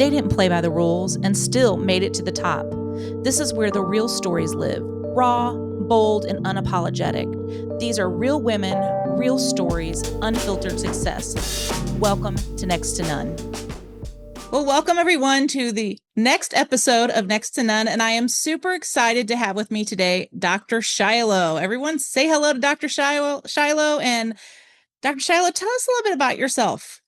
They didn't play by the rules and still made it to the top. This is where the real stories live, raw, bold, and unapologetic. These are real women, real stories, unfiltered success. Welcome to Next to None. Well, welcome everyone to the next episode of Next to None, and I am super excited to have with me today Dr. Shiloh. Everyone say hello to Dr. Shiloh, and Dr. Shiloh, tell us a little bit about yourself.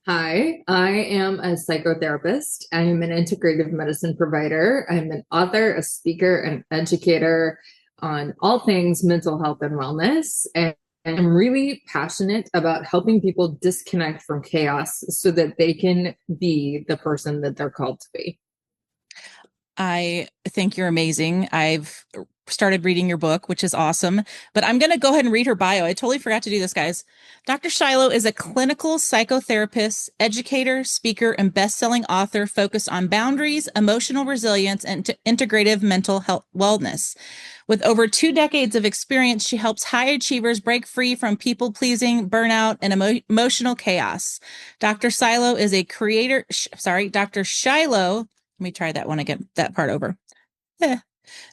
Hi, I am a psychotherapist. I am an integrative medicine provider. I'm an author, a speaker, and educator on all things mental health and wellness. And I'm really passionate about helping people disconnect from chaos so that they can be the person that they're called to be. I think you're amazing. I've started reading your book, which is awesome, but I'm going to go ahead and read her bio. I totally forgot to do this, guys. Dr. Shiloh is a clinical psychotherapist, educator, speaker, and best-selling author focused on boundaries, emotional resilience, and integrative mental health wellness. With over 2 decades of experience, she helps high achievers break free from people-pleasing, burnout, and emotional chaos. Dr. Shiloh is a creator. Dr. Shiloh. Let me try that one again, that part over.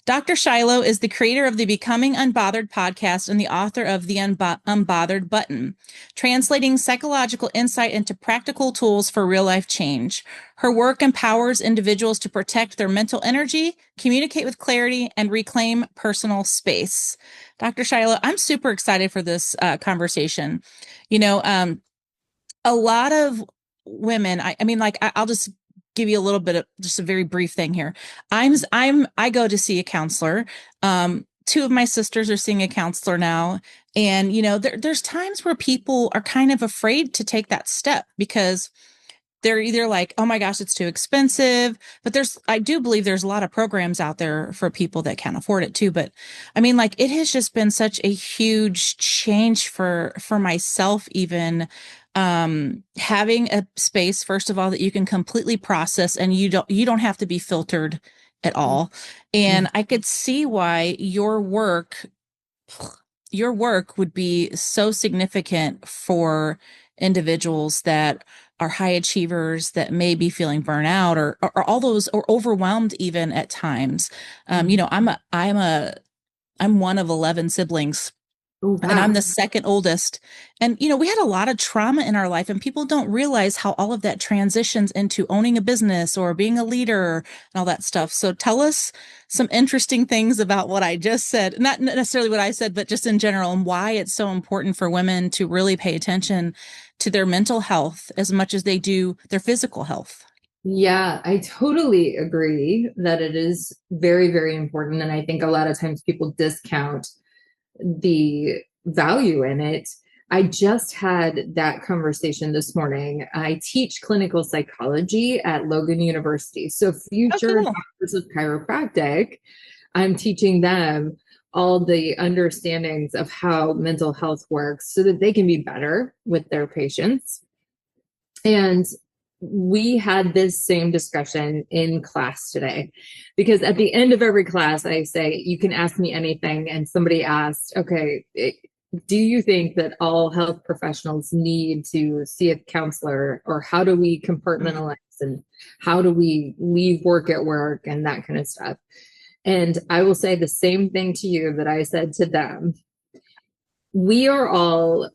Dr. Shiloh is the creator of the Becoming Unbothered podcast and the author of the Unbothered button, translating psychological insight into practical tools for real-life change. Her work empowers individuals to protect their mental energy, communicate with clarity, and reclaim personal space. Dr. Shiloh, I'm super excited for this conversation. A lot of women, I'll just give you a little bit of just a very brief thing here. I go to see a counselor. 2 of my sisters are seeing a counselor now. And, there's times where people are kind of afraid to take that step because they're either like, oh my gosh, it's too expensive. But I do believe there's a lot of programs out there for people that can't afford it too. But it has just been such a huge change for myself, even having a space, first of all, that you can completely process and you don't have to be filtered at all. And I could see why your work would be so significant for individuals that are high achievers that may be feeling burnout or all those, or overwhelmed even at times. I'm one of 11 siblings. Oh, wow. And I'm the second oldest. And, we had a lot of trauma in our life, and people don't realize how all of that transitions into owning a business or being a leader and all that stuff. So tell us some interesting things about what I just said, not necessarily what I said, but just in general, and why it's so important for women to really pay attention to their mental health as much as they do their physical health. Yeah, I totally agree that it is very, very important. And I think a lot of times people discount the value in it. I just had that conversation this morning. I teach clinical psychology at Logan University. So future doctors of chiropractic, I'm teaching them all the understandings of how mental health works so that they can be better with their patients. And we had this same discussion in class today, because at the end of every class, I say, you can ask me anything. And somebody asked, okay, do you think that all health professionals need to see a counselor, or how do we compartmentalize and how do we leave work at work and that kind of stuff? And I will say the same thing to you that I said to them. We are all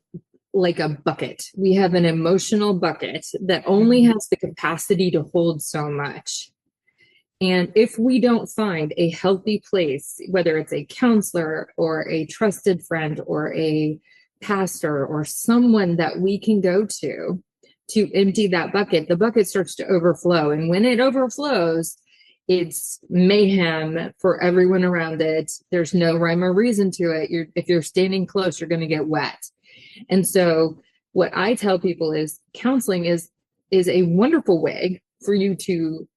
like a bucket. We have an emotional bucket that only has the capacity to hold so much. And if we don't find a healthy place, whether it's a counselor or a trusted friend or a pastor or someone that we can go to empty that bucket, the bucket starts to overflow. And when it overflows, it's mayhem for everyone around it. There's no rhyme or reason to it. If you're standing close, you're going to get wet. And so what I tell people is counseling is a wonderful way for you to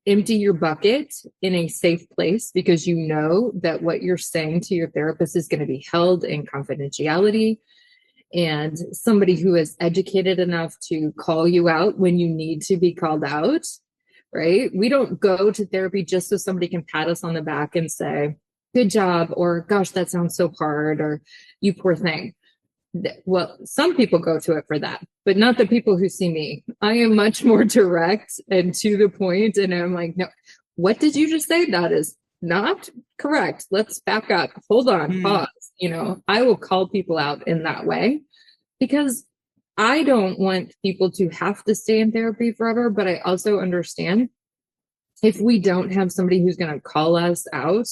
empty your bucket in a safe place, because you know that what you're saying to your therapist is going to be held in confidentiality, and somebody who is educated enough to call you out when you need to be called out, right? We don't go to therapy just so somebody can pat us on the back and say, good job, or gosh, that sounds so hard, or you poor thing. Well, some people go to it for that, but not the people who see me. I am much more direct and to the point, and I'm like, no, what did you just say? That is not correct. Let's back up. Hold on, Mm, pause. I will call people out in that way because I don't want people to have to stay in therapy forever, but I also understand if we don't have somebody who's going to call us out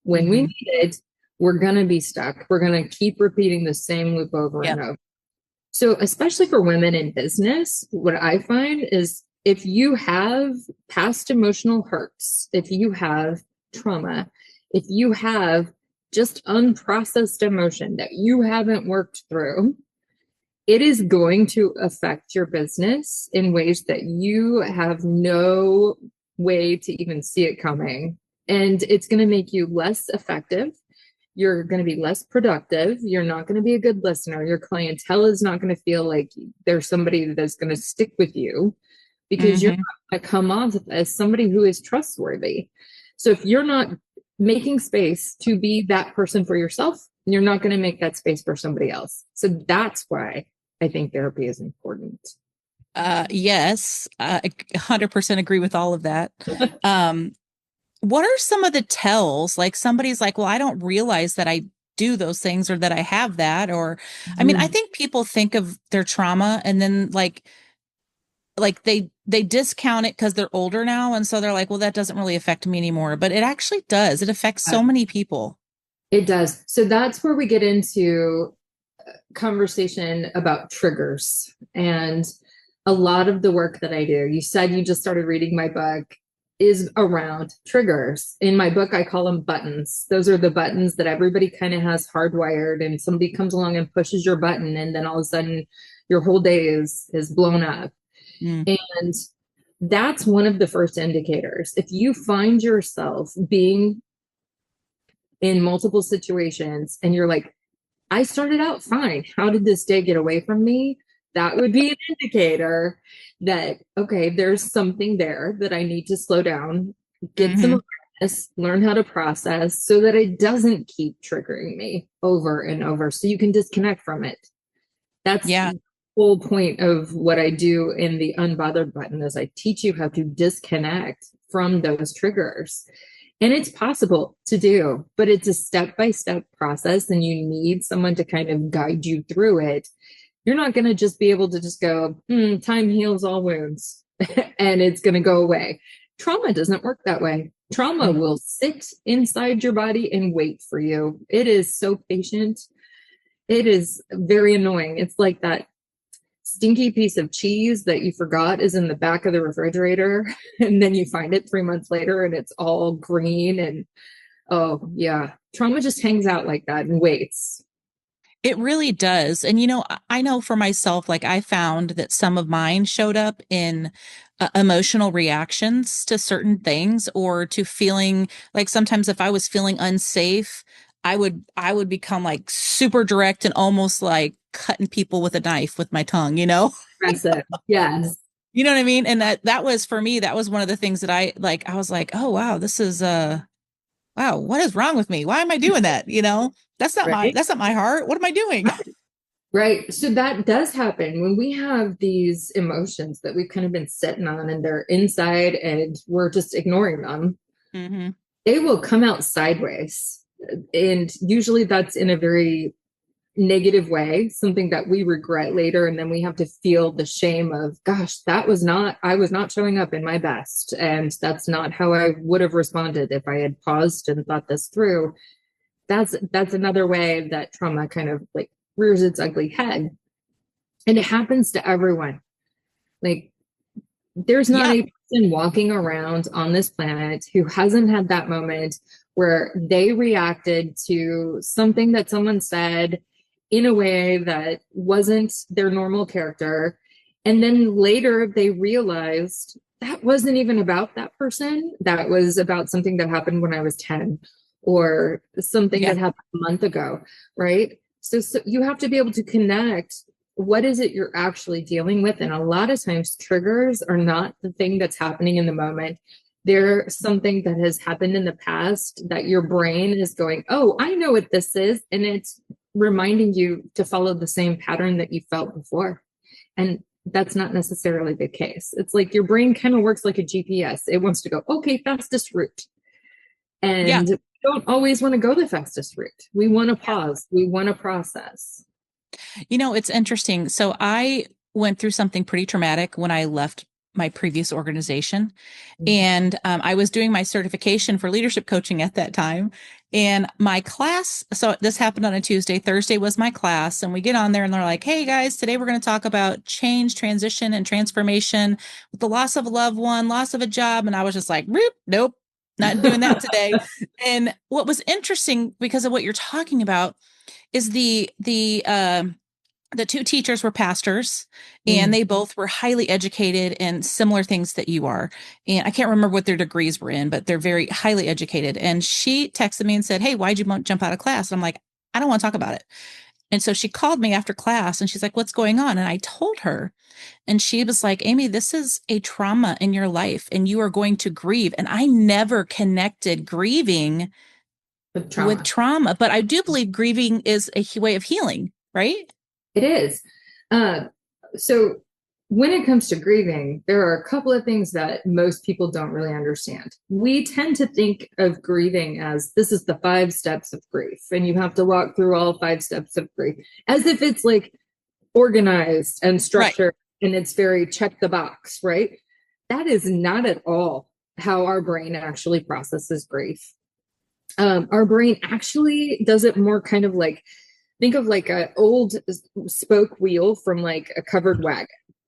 when we hmm. need it, we're going to be stuck. We're going to keep repeating the same loop over and Yep. over. So, especially for women in business, what I find is if you have past emotional hurts, if you have trauma, if you have just unprocessed emotion that you haven't worked through, it is going to affect your business in ways that you have no way to even see it coming. And it's going to make you less effective. You're going to be less productive. You're not going to be a good listener. Your clientele is not going to feel like there's somebody that's going to stick with you because you're Hmm. not going to come off as somebody who is trustworthy. So if you're not making space to be that person for yourself, you're not going to make that space for somebody else. So that's why I think therapy is important. Yes, I 100% agree with all of that. Um, what are some of the tells? Like somebody's like, well, I don't realize that I do those things or that I have that. Or, I mean, I Mhm. think people think of their trauma and then like they discount it because they're older now. And so they're like, well, that doesn't really affect me anymore. But it actually does. It affects so many people. It does. So that's where we get into conversation about triggers. And a lot of the work that I do, you said you just started reading my book, is around triggers. In my book, I call them buttons. Those are the buttons that everybody kind of has hardwired, and somebody comes along and pushes your button, and then all of a sudden your whole day is blown up. Mm, And that's one of the first indicators. If you find yourself being in multiple situations and you're like, I started out fine. How did this day get away from me? That would be an indicator that, okay, there's something there that I need to slow down, get some hmm. awareness, learn how to process so that it doesn't keep triggering me over and over. So you can disconnect from it. That's Yeah. the whole point of what I do in the Unbothered button is I teach you how to disconnect from those triggers. And it's possible to do, but it's a step-by-step process and you need someone to kind of guide you through it. You're not going to just be able to just go, time heals all wounds and it's going to go away. Trauma doesn't work that way. Trauma Mm. will sit inside your body and wait for you. It is so patient. It is very annoying. It's like that stinky piece of cheese that you forgot is in the back of the refrigerator and then you find it 3 months later and it's all green and oh yeah, trauma just hangs out like that and waits. It really does. And I know for myself, like I found that some of mine showed up in emotional reactions to certain things or to feeling like sometimes if I was feeling unsafe, I would become like super direct and almost like cutting people with a knife with my tongue, you know? Impressive. Yes. You know what I mean? And that was for me, that was one of the things that I was like, "Oh wow, this is wow, what is wrong with me? Why am I doing that?" You know? Right. That's not my heart. What am I doing? Right. So that does happen when we have these emotions that we've kind of been sitting on and they're inside and we're just ignoring them. Hmm. They will come out sideways. And usually that's in a very negative way, something that we regret later. And then we have to feel the shame of, gosh, I was not showing up in my best. And that's not how I would have responded if I had paused and thought this through. That's another way that trauma kind of like rears its ugly head. And it happens to everyone. Like there's not Yeah. a person walking around on this planet who hasn't had that moment where they reacted to something that someone said in a way that wasn't their normal character. And then later they realized that wasn't even about that person. That was about something that happened when I was 10 or something Yeah. that happened a month ago. Right. So you have to be able to connect what is it you're actually dealing with. And a lot of times triggers are not the thing that's happening in the moment. They're something that has happened in the past that your brain is going, oh, I know what this is. And it's reminding you to follow the same pattern that you felt before. And that's not necessarily the case. It's like your brain kind of works like a GPS. It wants to go, okay, fastest route. Yeah. And we don't always want to go the fastest route. We want to pause. We want to process. It's interesting. So I went through something pretty traumatic when I left my previous organization. And I was doing my certification for leadership coaching at that time. And my class, so this happened on a Tuesday. Thursday was my class. And we get on there and they're like, hey guys, today we're going to talk about change, transition, and transformation with the loss of a loved one, loss of a job. And I was just like, nope, not doing that today. And what was interesting because of what you're talking about is the two teachers were pastors and they both were highly educated in similar things that you are. And I can't remember what their degrees were in, but they're very highly educated. And she texted me and said, hey, why'd you jump out of class? And I'm like, I don't want to talk about it. And so she called me after class and she's like, what's going on? And I told her, and she was like, Amy, this is a trauma in your life and you are going to grieve. And I never connected grieving with trauma, but I do believe grieving is a way of healing, right? It is. So when it comes to grieving, there are a couple of things that most people don't really understand. We tend to think of grieving as this is the 5 steps of grief, and you have to walk through all 5 steps of grief as if it's like organized and structured, right, and it's very check the box, right? That is not at all how our brain actually processes grief. Our brain actually does it more kind of like, think of like an old spoke wheel from like a covered wagon,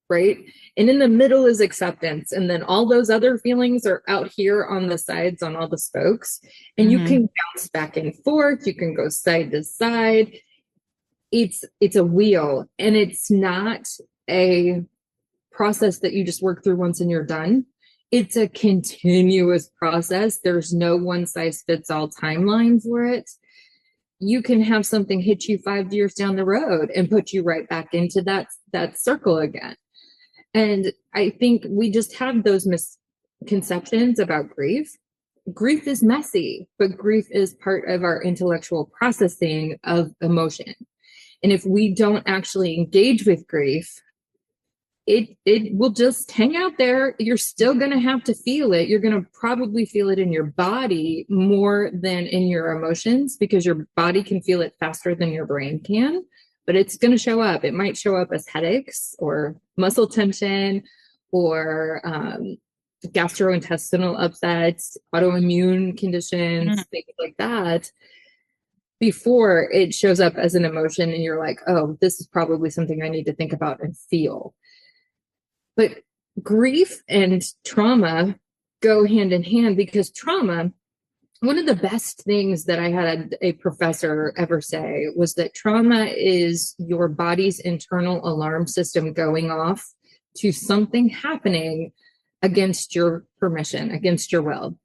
right? And in the middle is acceptance. And then all those other feelings are out here on the sides on all the spokes. And you can bounce back and forth. You can go side to side. It's a wheel, and it's not a process that you just work through once and you're done. It's a continuous process. There's no one size fits all timeline for it. You can have something hit you 5 years down the road and put you right back into that circle again. And I think we just have those misconceptions about grief. Grief is messy, but grief is part of our intellectual processing of emotion. And if we don't actually engage with grief, it will just hang out there. You're still going to have to feel it. You're going to probably feel it in your body more than in your emotions, because your body can feel it faster than your brain can, but it's going to show up. It might show up as headaches or muscle tension or gastrointestinal upsets, autoimmune conditions, things like that, before it shows up as an emotion and you're like, oh, this is probably something I need to think about and feel. But grief and trauma go hand in hand, because trauma, one of the best things that I had a professor ever say was that trauma is your body's internal alarm system going off to something happening against your permission, against your will.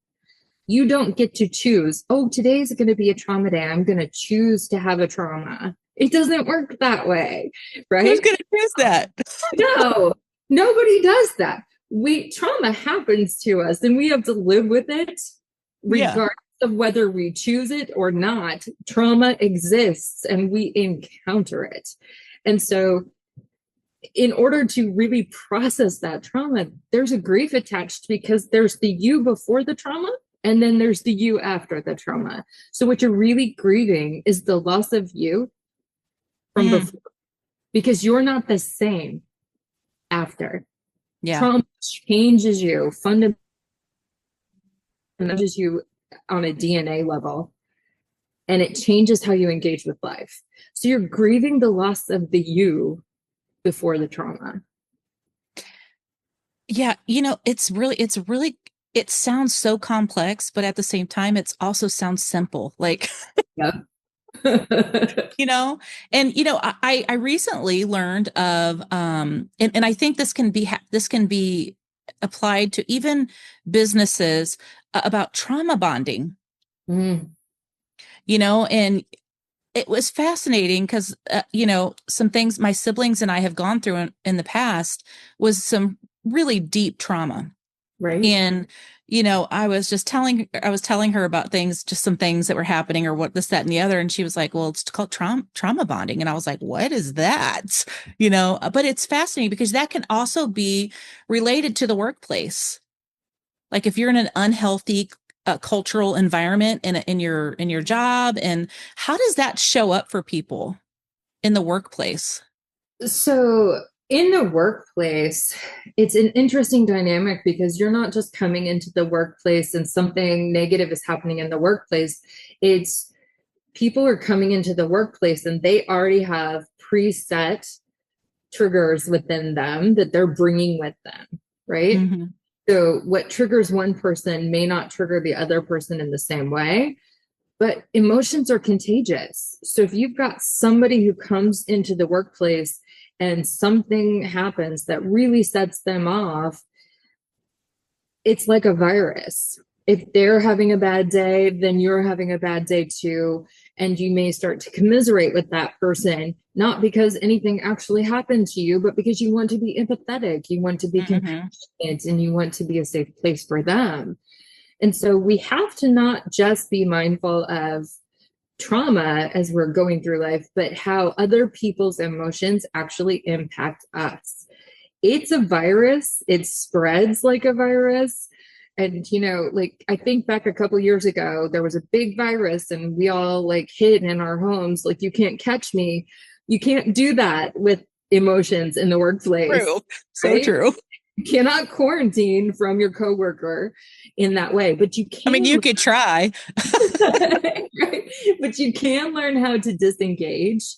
You don't get to choose, oh, today's going to be a trauma day, I'm going to choose to have a trauma. It doesn't work that way, right? Who's going to choose that? No. Nobody does that. Trauma happens to us and we have to live with it regardless of whether we choose it or not. Trauma exists and we encounter it. And so in order to really process that trauma, there's a grief attached, because there's the you before the trauma and then there's the you after the trauma. So what you're really grieving is the loss of you from before, because you're not the same after. Trauma changes you fundamentally, changes you on a DNA level, and it changes how you engage with life. So you're grieving the loss of the you before the trauma. Yeah, it sounds so complex, but at the same time, it also sounds simple. Like, yeah. I recently learned of, and I think this can be applied to even businesses about trauma bonding, and it was fascinating because, some things my siblings and I have gone through in the past was some really deep trauma. Right. And, I was telling her about things, just some things that were happening or what this, that, and the other. And she was like, well, it's called trauma bonding. And I was like, what is that? But it's fascinating because that can also be related to the workplace. Like if you're in an unhealthy cultural environment in your job, and how does that show up for people in the workplace? So in the workplace, it's an interesting dynamic because you're not just coming into the workplace and something negative is happening in the workplace. It's people are coming into the workplace and they already have preset triggers within them that they're bringing with them, right? Hmm. So what triggers one person may not trigger the other person in the same way, but emotions are contagious. So if you've got somebody who comes into the workplace and something happens that really sets them off, it's like a virus. If they're having a bad day, then you're having a bad day too. And you may start to commiserate with that person, not because anything actually happened to you, but because you want to be empathetic, you want to be Hmm. compassionate, and you want to be a safe place for them. And so we have to not just be mindful of trauma as we're going through life, but how other people's emotions actually impact us. It's a virus, it spreads like a virus. And like I think back a couple years ago, there was a big virus and we all like hid in our homes, like you can't catch me. You can't do that with emotions in the workplace, True. So right? true. You cannot quarantine from your coworker in that way, but you I mean, can you could try. right? But you can learn how to disengage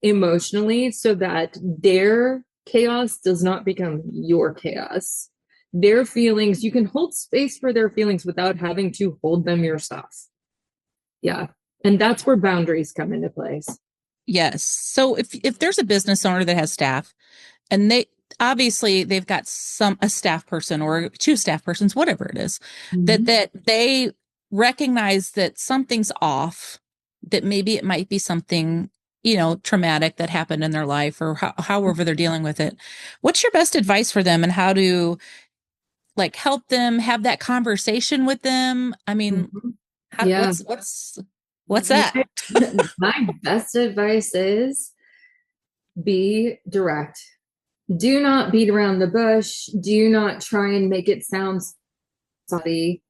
emotionally so that their chaos does not become your chaos. Their feelings, you can hold space for their feelings without having to hold them yourself. Yeah. And that's where boundaries come into place. Yes. So if there's a business owner that has staff, and they've got a staff person or two staff persons, whatever it is, that Mhm. that they recognize that something's off, that maybe it might be something, traumatic that happened in their life, or however they're dealing with it. What's your best advice for them, and how to like help them have that conversation with them? I mean, Mhm. how, Yeah. what's that? My, my best advice is be direct. Do not beat around the bush. Do not try and make it sound saucy.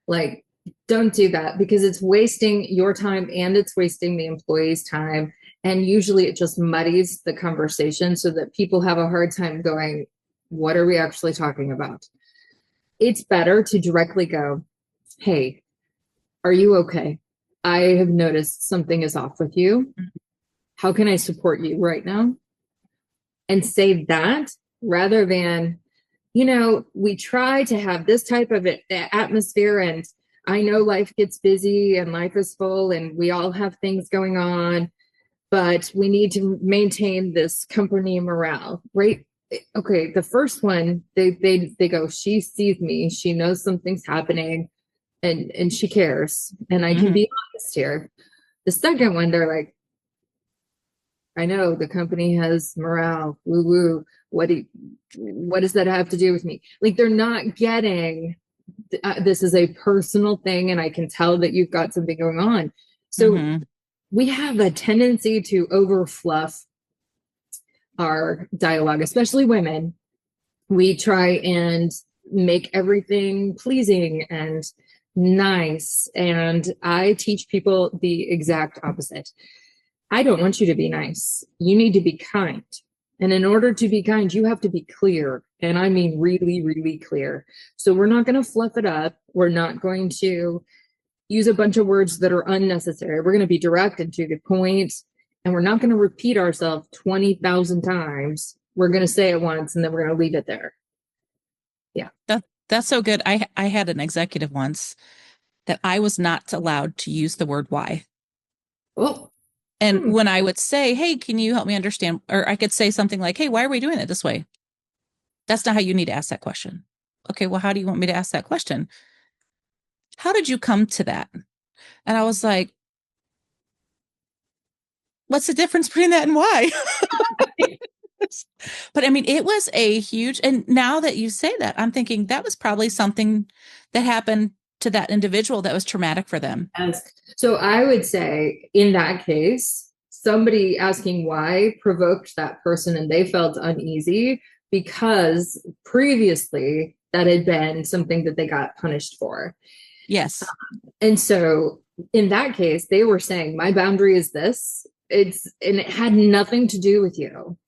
Like, don't do that because it's wasting your time and it's wasting the employee's time. And usually it just muddies the conversation so that people have a hard time going, what are we actually talking about? It's better to directly go, hey, are you okay? I have noticed something is off with you. How can I support you right now? And say that rather than, we try to have this type of atmosphere. And I know life gets busy and life is full and we all have things going on, but we need to maintain this company morale, right? Okay, the first one, they go, she sees me, she knows something's happening, and she cares, and I can Hmm. be honest here. The second one, they're like, I know the company has morale, woo woo. What does that have to do with me? Like they're not getting this is a personal thing, and I can tell that you've got something going on. So Hmm. we have a tendency to over fluff our dialogue, especially women. We try and make everything pleasing and nice. And I teach people the exact opposite. I don't want you to be nice. You need to be kind. And in order to be kind, you have to be clear. And I mean, really, really clear. So we're not going to fluff it up. We're not going to use a bunch of words that are unnecessary. We're going to be direct and to the point. And we're not going to repeat ourselves 20,000 times. We're going to say it once and then we're going to leave it there. Yeah. That's so good. I had an executive once that I was not allowed to use the word why. Oh, And hmm. when I would say, hey, can you help me understand? Or I could say something like, hey, why are we doing it this way? That's not how you need to ask that question. Okay, well, how do you want me to ask that question? How did you come to that? And I was like, what's the difference between that and why? But I mean, it was a huge, and now that you say that, I'm thinking that was probably something that happened to that individual that was traumatic for them. Yes. So I would say in that case, somebody asking why provoked that person and they felt uneasy because previously that had been something that they got punished for. Yes. And so in that case, they were saying, my boundary is this. And it had nothing to do with you.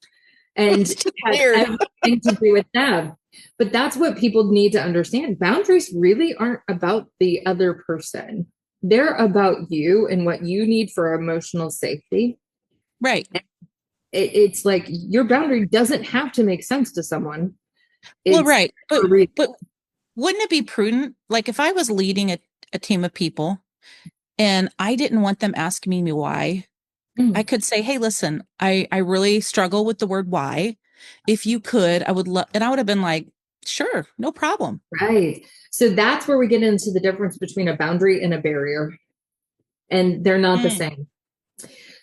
And It's it just had weird. everything to do with them. But that's what people need to understand. Boundaries really aren't about the other person. They're about you and what you need for emotional safety. Right. It's like your boundary doesn't have to make sense to someone. Well, It's right. a reason. But wouldn't it be prudent? Like if I was leading a team of people and I didn't want them asking me why, I Mm, could say, hey, listen, I really struggle with the word why. If you could, I would love, and I would have been like, sure, no problem. right. So that's where we get into the difference between a boundary and a barrier. And they're not the Mm, same.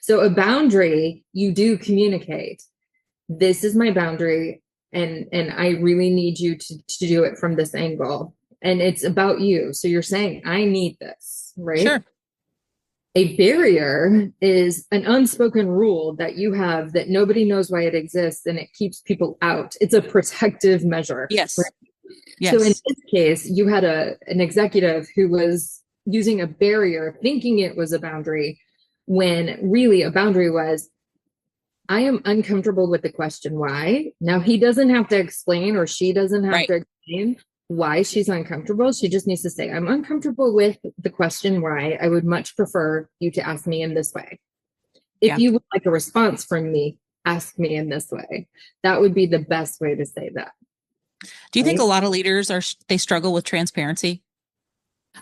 So a boundary, you do communicate. This is my boundary, and I really need you to do it from this angle. And it's about you. So you're saying, I need this, right? sure. A barrier is an unspoken rule that you have that nobody knows why it exists and it keeps people out. It's a protective measure. Right? Yes. So in Yes. this case, you had an executive who was using a barrier, thinking it was a boundary, when really a boundary was, I am uncomfortable with the question why. Now he doesn't have to explain, or she doesn't have Right. to explain why she's uncomfortable. She just needs to say, I'm uncomfortable with the question why. I would much prefer you to ask me in this way. If Yeah. you would like a response from me, ask me in this way. That would be the best way to say that, Do you think a right? lot of leaders they struggle with transparency?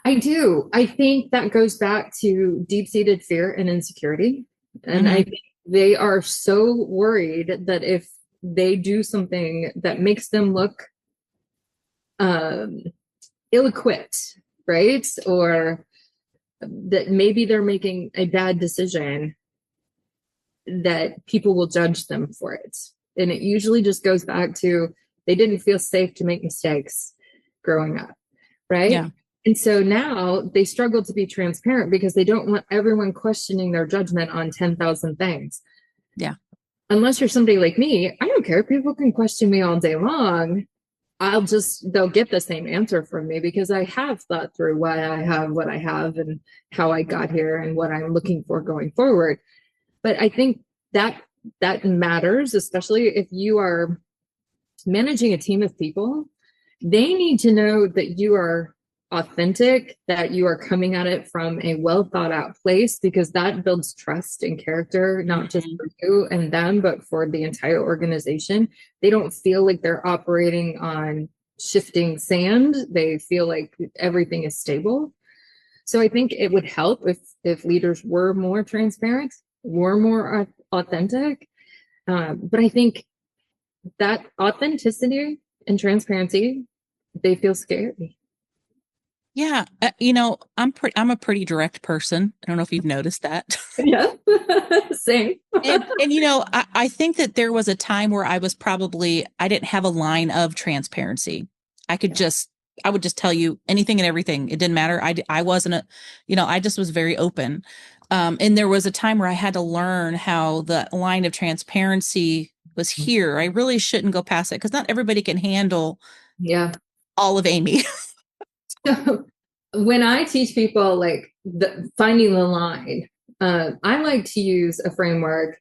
I do. I think that goes back to deep-seated fear and insecurity. And I Hmm. think they are so worried that if they do something that makes them look um, ill-equipped, right? Or that maybe they're making a bad decision, that people will judge them for it. And it usually just goes back to they didn't feel safe to make mistakes growing up, right? Yeah. And so now they struggle to be transparent because they don't want everyone questioning their judgment on 10,000 things. Yeah. Unless you're somebody like me, I don't care. People can question me all day long. They'll get the same answer from me because I have thought through why I have what I have and how I got here and what I'm looking for going forward. But I think that that matters, especially if you are managing a team of people. They need to know that you are authentic, that you are coming at it from a well thought out place, because that builds trust and character, not just Hmm. for you and them, but for the entire organization. They don't feel like they're operating on shifting sand. They feel like everything is stable. So I think it would help if leaders were more transparent, were more authentic. But I think that authenticity and transparency, they feel scary. Yeah. I'm a pretty direct person. I don't know if you've noticed that. Yeah. Same. And I think that there was a time where I didn't have a line of transparency. I could Yeah. just I would just tell you anything and everything. It didn't matter. I wasn't I just was very open. And there was a time where I had to learn how the line of transparency was here. I really shouldn't go past it because not everybody can handle Yeah. all of Amy. So when I teach people like finding the line, I like to use a framework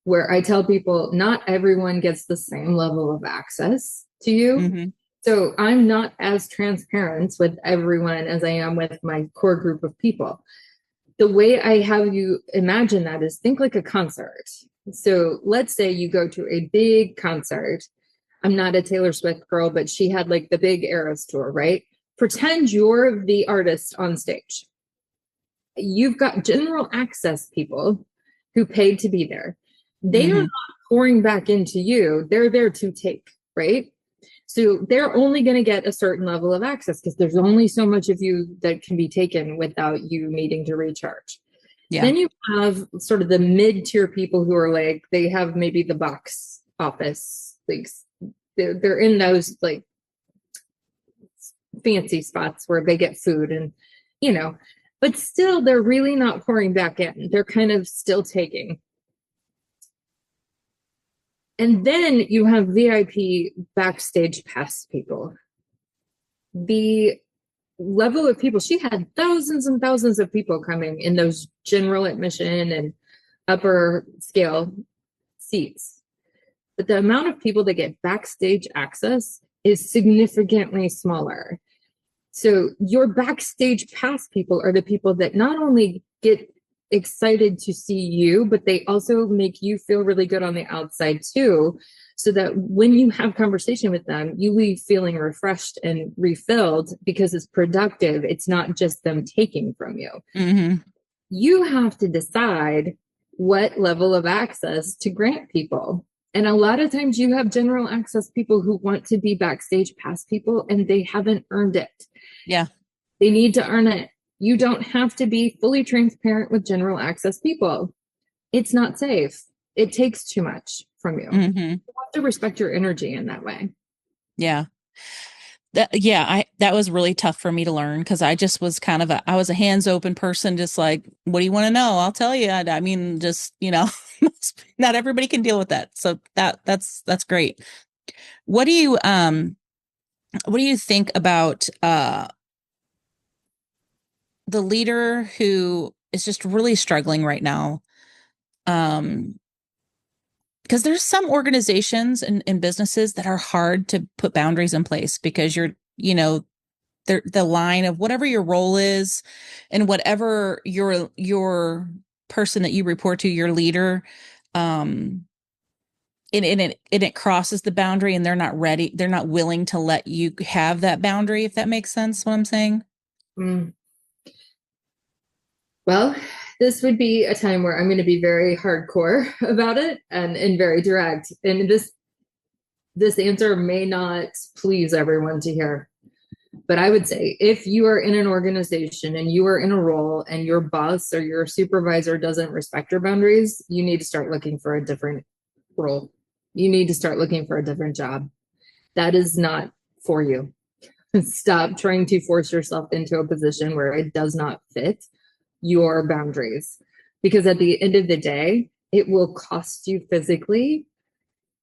where I tell people not everyone gets the same level of access to you. Hmm. So I'm not as transparent with everyone as I am with my core group of people. The way I have you imagine that is think like a concert. So let's say you go to a big concert. I'm not a Taylor Swift girl, but she had like the big Eras tour, right? Pretend you're the artist on stage. You've got general access people who paid to be there. They are Hmm. not pouring back into you. They're there to take, right? So they're only going to get a certain level of access because there's only so much of you that can be taken without you needing to recharge. Yeah. Then you have sort of the mid-tier people who are like, they have maybe the box office, like they're in those like fancy spots where they get food and, you know, but still they're really not pouring back in. They're kind of still taking. And then you have VIP backstage pass people. The level of people, she had thousands and thousands of people coming in those general admission and upper scale seats. But the amount of people that get backstage access is significantly smaller. So your backstage pass people are the people that not only get excited to see you, but they also make you feel really good on the outside too. So that when you have conversation with them, you leave feeling refreshed and refilled because it's productive. It's not just them taking from you. Mm-hmm. You have to decide what level of access to grant people. And a lot of times you have general access people who want to be backstage pass people and they haven't earned it. Yeah. They need to earn it. You don't have to be fully transparent with general access people. It's not safe. It takes too much from you. Mm-hmm. You have to respect your energy in that way. Yeah. That was really tough for me to learn because I just was kind of I was a hands open person, just like, what do you want to know? I'll tell you. I mean, just, not everybody can deal with that. So that's great. What do you think about the leader who is just really struggling right now? Because there's some organizations and businesses that are hard to put boundaries in place because the line of whatever your role is and whatever your person that you report to, your leader, and it crosses the boundary and they're not ready, they're not willing to let you have that boundary, if that makes sense what I'm saying. Mm. Well, this would be a time where I'm going to be very hardcore about it and very direct. And this answer may not please everyone to hear. But I would say if you are in an organization and you are in a role and your boss or your supervisor doesn't respect your boundaries, you need to start looking for a different role. You need to start looking for a different job. That is not for you. Stop trying to force yourself into a position where it does not fit your boundaries. Because at the end of the day, it will cost you physically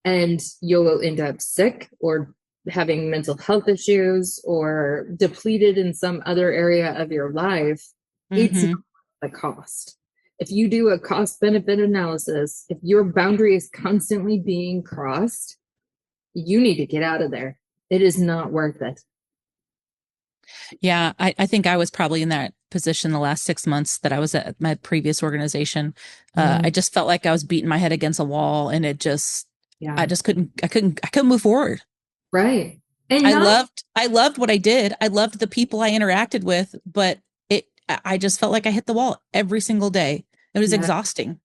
and you'll end up sick or having mental health issues or depleted in some other area of your life. It's Mm-hmm. the cost. If you do a cost benefit analysis, if your boundary is constantly being crossed, you need to get out of there. It is not worth it. Yeah, I think I was probably in that position the last 6 months that I was at my previous organization. I just felt like I was beating my head against a wall, and Yeah. I couldn't move forward. Right. And I loved what I did. I loved the people I interacted with, but I just felt like I hit the wall every single day. It was exhausting.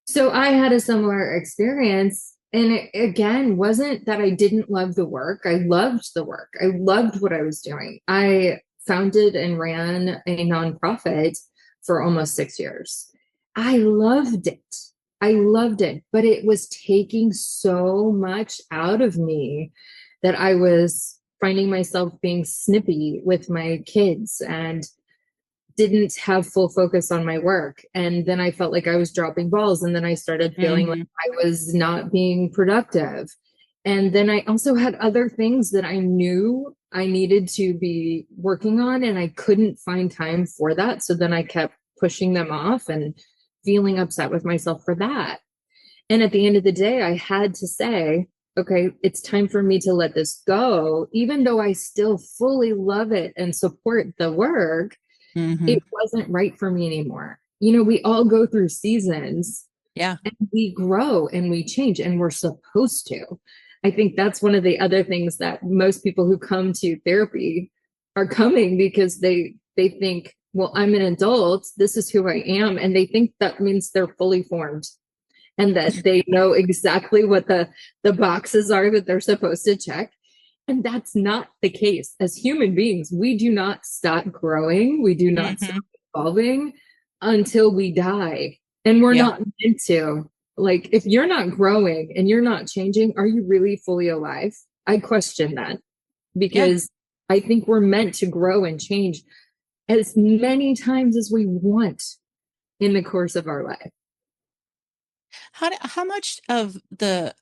So I had a similar experience. And it, again, wasn't that I didn't love the work. I loved the work. I loved what I was doing. I founded and ran a nonprofit for almost 6 years. I loved it. I loved it, but it was taking so much out of me that I was finding myself being snippy with my kids and didn't have full focus on my work. And then I felt like I was dropping balls. And then I started feeling like I was not being productive. And then I also had other things that I knew I needed to be working on, and I couldn't find time for that. So then I kept pushing them off and feeling upset with myself for that. And at the end of the day, I had to say, okay, it's time for me to let this go, even though I still fully love it and support the work. It wasn't right for me anymore. We all go through seasons. Yeah. And we grow and we change, and we're supposed to. I think that's one of the other things that most people who come to therapy are coming because they think, well, I'm an adult. This is who I am. And they think that means they're fully formed and that they know exactly what the boxes are that they're supposed to check. And that's not the case. As human beings, we do not stop growing. We do not stop evolving until we die. And we're not meant to. Like, if you're not growing and you're not changing, are you really fully alive? I question that Yeah. because I think we're meant to grow and change as many times as we want in the course of our life. How much of the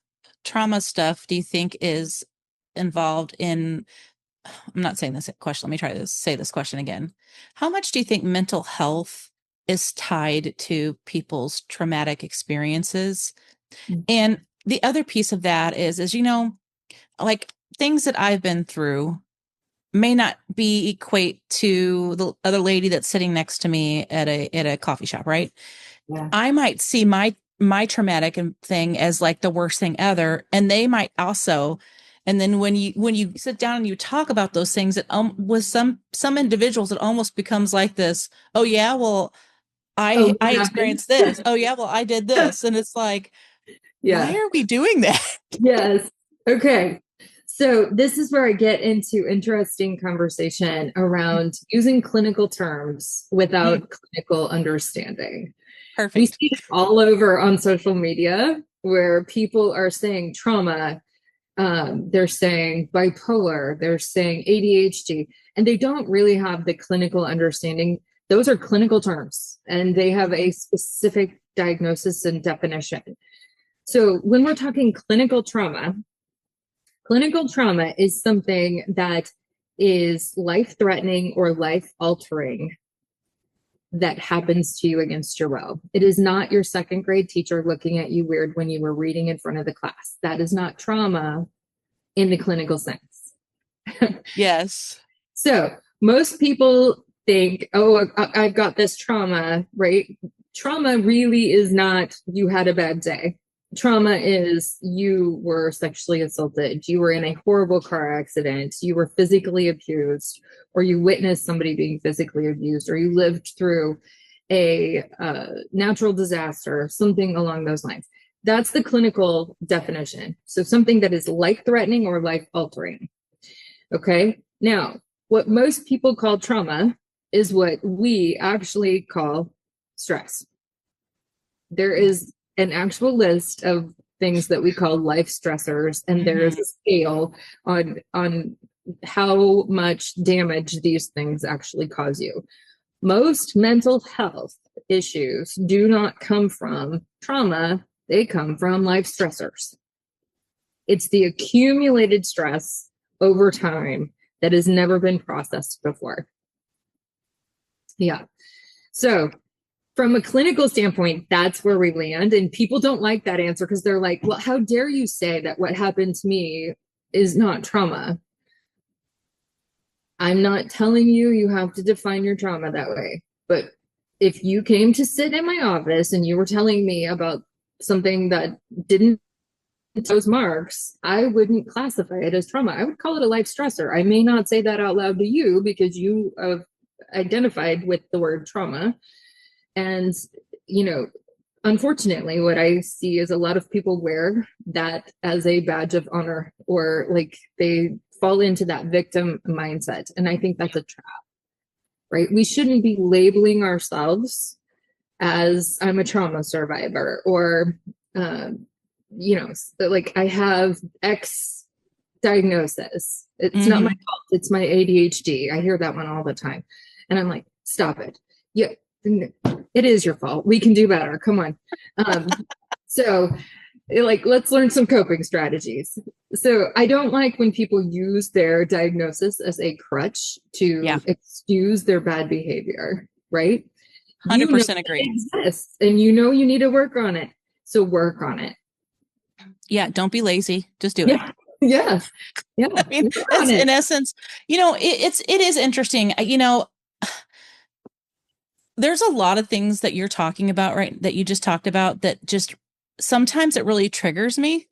trauma stuff do you think is involved in, I'm not saying this question. Let me try to say this question again. How much do you think mental health is tied to people's traumatic experiences? And the other piece of that is, like things that I've been through may not be equate to the other lady that's sitting next to me at a coffee shop, right? Yeah. I might see my traumatic thing as like the worst thing ever, and they might also. And then when you sit down and you talk about those things, it with some individuals, it almost becomes like this. Oh yeah, well Oh, I what happened? experienced this. Oh yeah, well I did this, and it's like, why Yeah. are we doing that? Yes. Okay. So this is where I get into interesting conversation around using clinical terms Mm, without clinical understanding. We see perfect. it all over on social media where people are saying trauma, they're saying bipolar, they're saying ADHD, and they don't really have the clinical understanding. Those are clinical terms and they have a specific diagnosis and definition. So when we're talking clinical trauma is something that is life threatening or life altering that happens to you against your will. It is not your second grade teacher looking at you weird when you were reading in front of the class. That is not trauma in the clinical sense. Yes. So most people think, oh, I've got this trauma, right? Trauma really is not you had a bad day. Trauma is you were sexually assaulted, you were in a horrible car accident, you were physically abused, or you witnessed somebody being physically abused, or you lived through a natural disaster, something along those lines. That's the clinical definition. So something that is life threatening or life altering. Okay. Now, what most people call trauma is what we actually call stress. There is an actual list of things that we call life stressors, and there is Hmm. a scale on how much damage these things actually cause you. Most mental health issues do not come from trauma, they come from life stressors. It's the accumulated stress over time that has never been processed before. Yeah. So, from a clinical standpoint, that's where we land. And people don't like that answer because they're like, well, how dare you say that what happened to me is not trauma? I'm not telling you you have to define your trauma that way. But if you came to sit in my office and you were telling me about something that didn't those marks, I wouldn't classify it as trauma. I would call it a life stressor. I may not say that out loud to you because you have identified with the word trauma. And, you know, unfortunately, what I see is a lot of people wear that as a badge of honor or like they fall into that victim mindset. And I think that's a trap, right? We shouldn't be labeling ourselves as I'm a trauma survivor or, like I have X diagnosis. It's not my Hmm. fault. It's my ADHD. I hear that one all the time. And I'm like, stop it. Yeah, it is your fault. We can do better. Come on. So like, let's learn some coping strategies. So I don't like when people use their diagnosis as a crutch Yeah. to excuse their bad behavior, right? You know 100% agree. it exists and you know you need to work on it. So work on it. Yeah. Don't be lazy. Just do it. Yeah. Yeah. Yeah. I mean, Work on that's it. in essence, it is interesting. There's a lot of things that you're talking about, right? That you just talked about that just sometimes it really triggers me.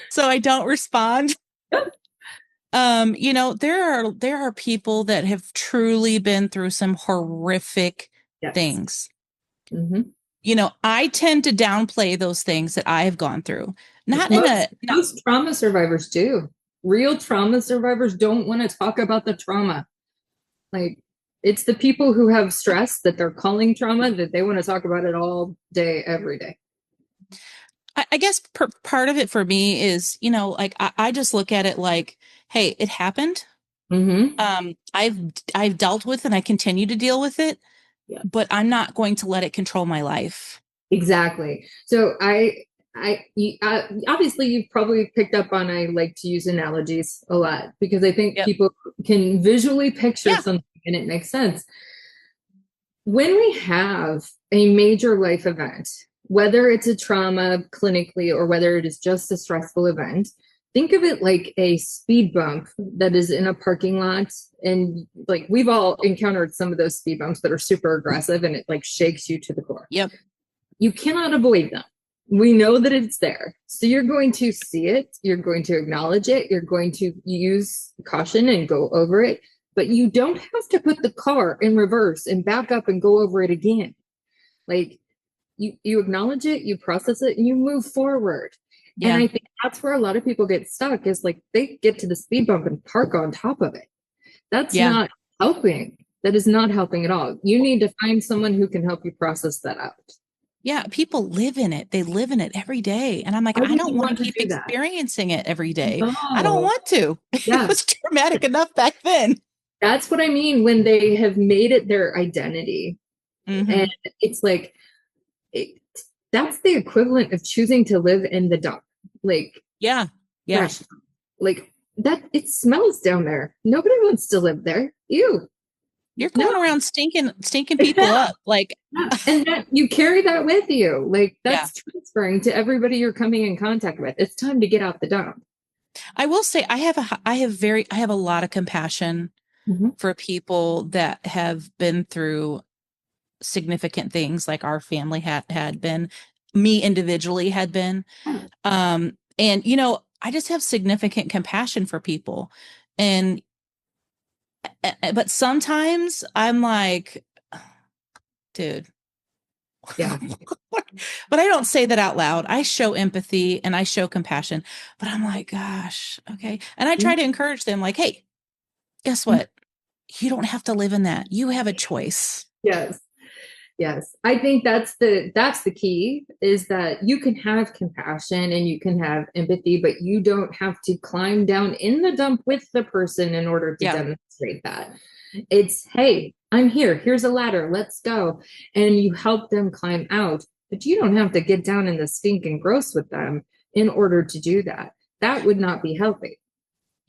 So I don't respond. There are people that have truly been through some horrific Yes. things. Mm-hmm. I tend to downplay those things that I have gone through. Not in Most a not most trauma survivors do. Real trauma survivors don't want to talk about the trauma. Like, It's the people who have stress that they're calling trauma that they want to talk about it all day, every day. I guess part of it for me is, like I just look at it like, hey, it happened. Mm-hmm. I've dealt with and I continue to deal with it, Yeah, but I'm not going to let it control my life. exactly. So obviously you've probably picked up on, I like to use analogies a lot because I think Yep. people can visually picture Yeah. something and it makes sense. When we have a major life event, whether it's a trauma clinically or whether it is just a stressful event, think of it like a speed bump that is in a parking lot. And like we've all encountered some of those speed bumps that are super aggressive and it like shakes you to the core. Yep. You cannot avoid them. We know that it's there. So you're going to see it, you're going to acknowledge it, you're going to use caution and go over it, but you don't have to put the car in reverse and back up and go over it again. Like you acknowledge it, you process it, and you move forward. And Yeah. I think that's where a lot of people get stuck is like they get to the speed bump and park on top of it. That's Yeah. not helping. That is not helping at all. You need to find someone who can help you process that out. Yeah. People live in it. They live in it every day. And I'm like, Why I would don't you want to want to keep do that? experiencing it every day. I don't No. want to. It Yeah. was traumatic enough back then. That's what I mean when they have made it their identity. And Hmm. it's like, it, that's the equivalent of choosing to live in the dump, like Yeah. Yeah. trash. Like that, it smells down there. Nobody wants to live there. Ew. You're No. going around stinking people up. Like, Yeah. And that you carry that with you. Like yeah. that's transferring to everybody you're coming in contact with. It's time to get out the dump. I will say I have a lot of compassion Mhm. for people that have been through significant things like our family had been, me individually had been. And I just have significant compassion for people. And but sometimes I'm like, dude. Yeah. But I don't say that out loud. I show empathy and I show compassion, but I'm like, gosh, okay. And I try to encourage them, like, hey, guess what? You don't have to live in that. You have a choice. Yes. Yes. I think that's the key is that you can have compassion and you can have empathy, but you don't have to climb down in the dump with the person in order to Yeah. demonstrate that. It's, hey, I'm here. Here's a ladder. Let's go. And you help them climb out, but you don't have to get down in the stink and gross with them in order to do that. That would not be healthy.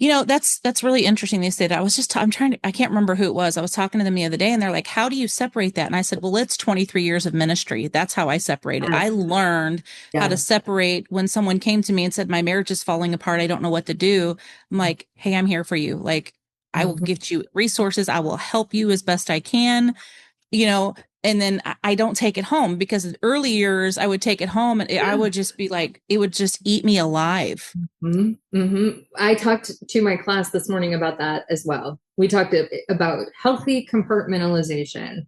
That's really interesting they say that. I can't remember who it was. I was talking to them the other day and they're like, how do you separate that? And I said, well, it's 23 years of ministry. That's how I separate it. I Yes. learned how to Yes. separate when someone came to me and said, my marriage is falling apart. I don't know what to do. I'm like, hey, I'm here for you. Like, I will Mhm. give you resources. I will help you as best I can, you know, and then I don't take it home because in early years I would take it home and I Yeah. would just be like, it would just eat me alive. Mhm. Mhm. I talked to my class this morning about that as well. We talked about healthy compartmentalization.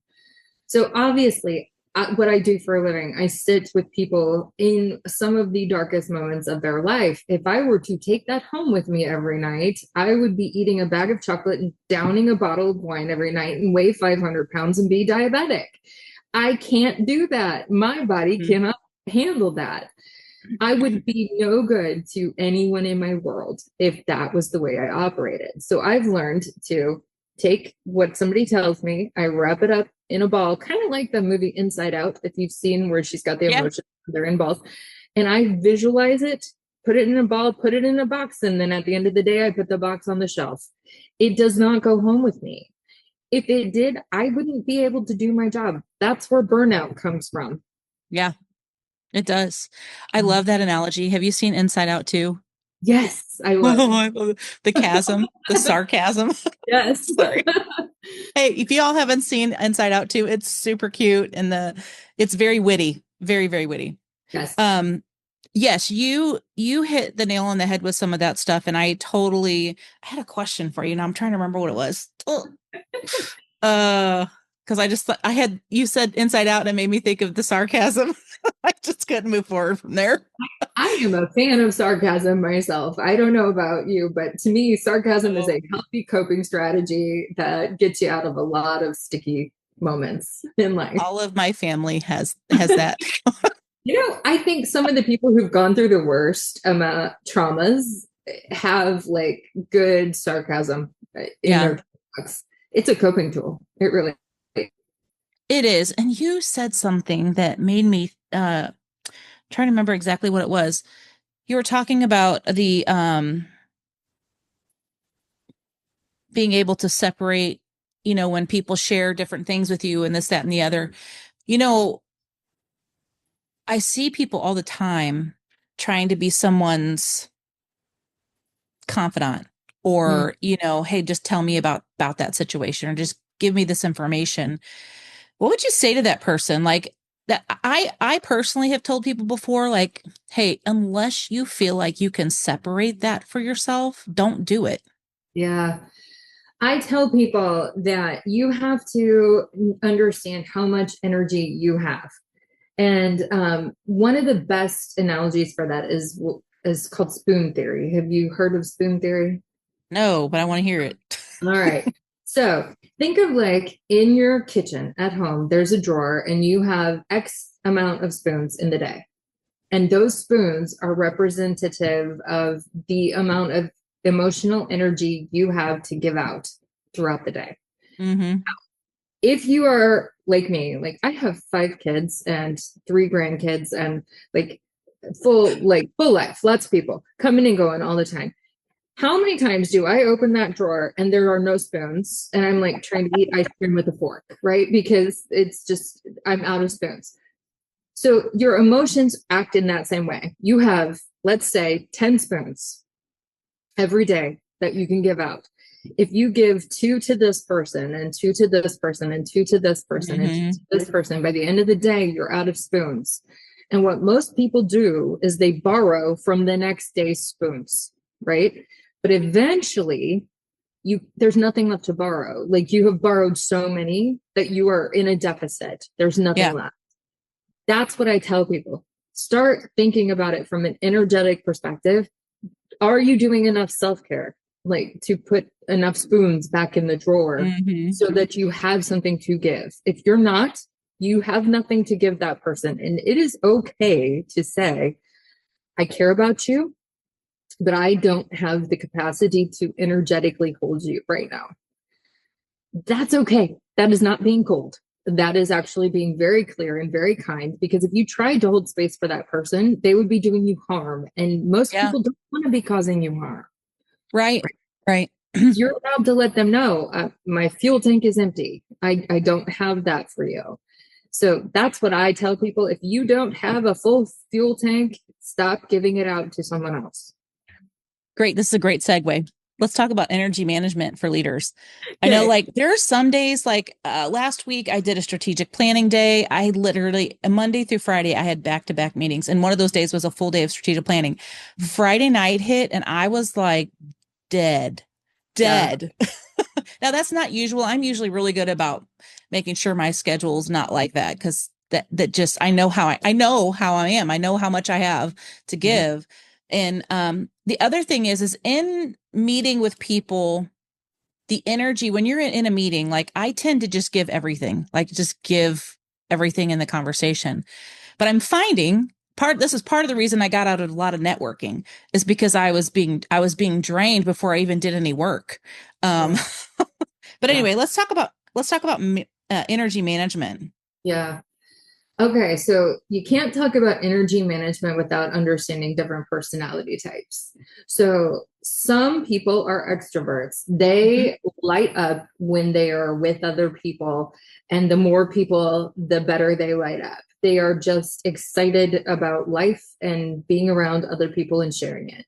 So obviously, what I do for a living, I sit with people in some of the darkest moments of their life. If I were to take that home with me every night, I would be eating a bag of chocolate and downing a bottle of wine every night and weigh 500 pounds and be diabetic. I can't do that. My body Mhm. cannot handle that. I would be no good to anyone in my world if that was the way I operated. So I've learned to take what somebody tells me, I wrap it up in a ball, kind of like the movie Inside Out, if you've seen where she's got the Yeah. emotions, they're in balls. And I visualize it, put it in a ball, put it in a box, and then at the end of the day, I put the box on the shelf. It does not go home with me. If it did, I wouldn't be able to do my job. That's where burnout comes from. Yeah. It does. I love that analogy. Have you seen Inside Out too? Yes, I love Oh, it. I love it. The chasm, the sarcasm. Yes. Sorry. Hey, if you all haven't seen Inside Out too, it's super cute and it's very witty, very, very witty. Yes. Um, yes, you hit the nail on the head with some of that stuff, and I had a question for you. Now I'm trying to remember what it was. Oh, because I just thought I had you said Inside Out and it made me think of the sarcasm. I just couldn't move forward from there. I am a fan of sarcasm myself. I don't know about you, but to me, sarcasm is Oh, a healthy coping strategy that gets you out of a lot of sticky moments in life. all of my family has that. I think some of the people who've gone through the worst traumas have like good sarcasm in Yeah, their talks. It's a coping tool. It really is. it is. And you said something that made me trying to remember exactly what it was. You were talking about the being able to separate, when people share different things with you and this, that, and the other. You know, I see people all the time trying to be someone's confidant Mm, or, hey, just tell me about that situation or just give me this information. What would you say to that person? Like that I personally have told people before, like, hey, unless you feel like you can separate that for yourself, don't do it. yeah. I tell people that you have to understand how much energy you have. And one of the best analogies for that is called spoon theory. Have you heard of spoon theory? No, but I want to hear it. All right. So think of like in your kitchen at home, there's a drawer and you have X amount of spoons in the day. And those spoons are representative of the amount of emotional energy you have to give out throughout the day. Hmm. If you are like me, like I have 5 kids and 3 grandkids and like full life, lots of people coming and going all the time. How many times do I open that drawer and there are no spoons and I'm like trying to eat ice cream with a fork, right? Because it's just, I'm out of spoons. So your emotions act in that same way. You have, let's say, 10 spoons every day that you can give out. If you give 2 to this person and 2 to this person and 2 to this person and 2 Hmm. to this person, by the end of the day, you're out of spoons. And what most people do is they borrow from the next day's spoons, right? But eventually, there's nothing left to borrow. Like you have borrowed so many that you are in a deficit. There's nothing Yeah. left. That's what I tell people. Start thinking about it from an energetic perspective. Are you doing enough self-care, like to put enough spoons back in the drawer Hmm. so that you have something to give? If you're not, you have nothing to give that person. And it is okay to say, I care about you, but I don't have the capacity to energetically hold you right now. That's okay. That is not being cold. That is actually being very clear and very kind, because if you tried to hold space for that person, they would be doing you harm. And most Yeah. people don't want to be causing you harm. Right. Right. It's your job to let them know, my fuel tank is empty. I don't have that for you. So that's what I tell people. If you don't have a full fuel tank, stop giving it out to someone else. Great. This is a great segue. Let's talk about energy management for leaders. I know, Okay. like, there are some days, like last week, I did a strategic planning day. I literally, Monday through Friday, I had back to back meetings. And one of those days was a full day of strategic planning. Friday night hit, and I was like dead, Yeah. dead. Now, that's not usual. I'm usually really good about making sure my schedule is not like that because that just I know how I am. I know how much I have to Mhm. give. And the other thing is in meeting with people, the energy when you're in a meeting, like I tend to just give everything, like just give everything in the conversation. But I'm finding this is part of the reason I got out of a lot of networking is because I was being drained before I even did any work. Um, Yeah. but Yeah. anyway, let's talk about energy management. Yeah. Okay, so you can't talk about energy management without understanding different personality types. So some people are extroverts. Mhm. They light up when they are with other people, and the more people, the better they light up. They are just excited about life and being around other people and sharing it.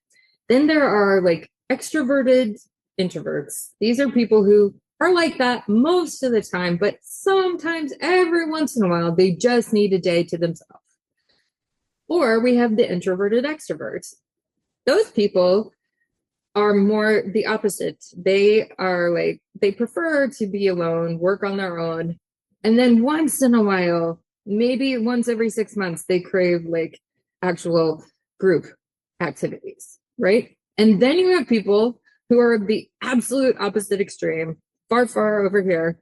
Then there are like extroverted introverts. These are people who are like that most of the time, but sometimes every once in a while, they just need a day to themselves. Or we have the introverted extroverts. Those people are more the opposite. They are like, they prefer to be alone, work on their own. And then once in a while, Maybe once every 6 months, they crave like actual group activities, right? And then you have people who are the absolute opposite extreme, far, far over here,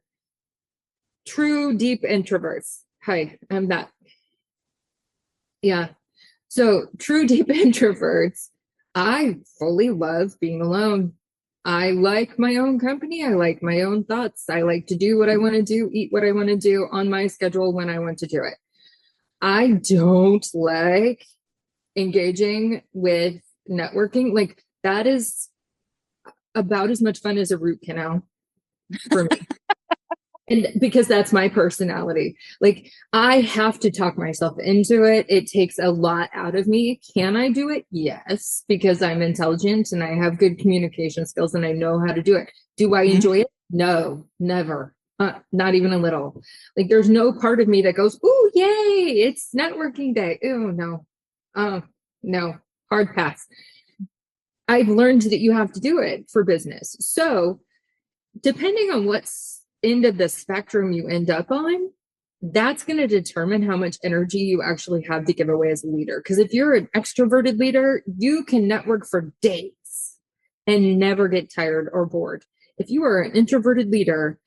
true deep introverts. Hi, I'm that. Yeah. So, true deep introverts, I fully love being alone. I like my own company. I like my own thoughts. I like to do what I want to do, eat what I want to do on my schedule when I want to do it. I don't like engaging with networking. Like, that is about as much fun as a root canal for me. And because that's my personality, like I have to talk myself into it. It takes a lot out of me. Can I do it? Yes, because I'm intelligent and I have good communication skills and I know how to do it. Do I Mhm. enjoy it? No, never. Not even a little. Like there's no part of me that goes, "Ooh, yay! It's networking day." Oh no, no, hard pass. I've learned that you have to do it for business. So depending on what end of the spectrum you end up on, that's going to determine how much energy you actually have to give away as a leader. Because if you're an extroverted leader, you can network for days and never get tired or bored. If you are an introverted leader,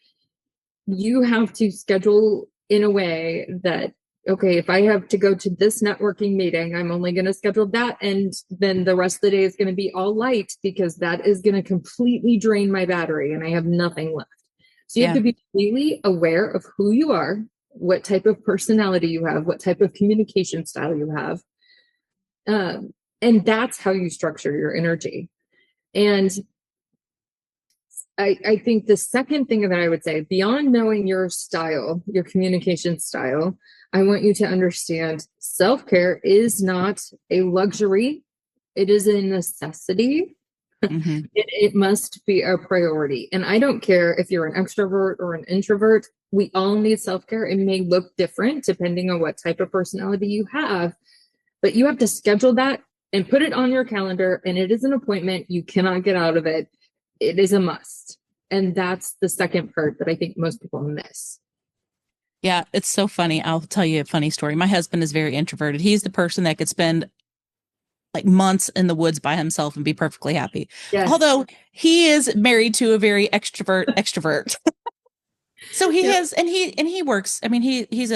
you have to schedule in a way that, okay, if I have to go to this networking meeting, I'm only going to schedule that. And then the rest of the day is going to be all light because that is going to completely drain my battery and I have nothing left. So you have Yeah. to be really aware of who you are, what type of personality you have, what type of communication style you have. And that's how you structure your energy. And I think the second thing that I would say, beyond knowing your style, your communication style, I want you to understand self care is not a luxury, it is a necessity. Hmm. It must be a priority. And I don't care if you're an extrovert or an introvert, we all need self care. It may look different depending on what type of personality you have, but you have to schedule that and put it on your calendar. And it is an appointment. You cannot get out of it. It is a must. And that's the second part that I think most people miss. Yeah, it's so funny. I'll tell you a funny story. My husband is very introverted. He's the person that could spend like months in the woods by himself and be perfectly happy. Yes. Although he is married to a very extrovert. So he Yep. has, and he works. I mean, he's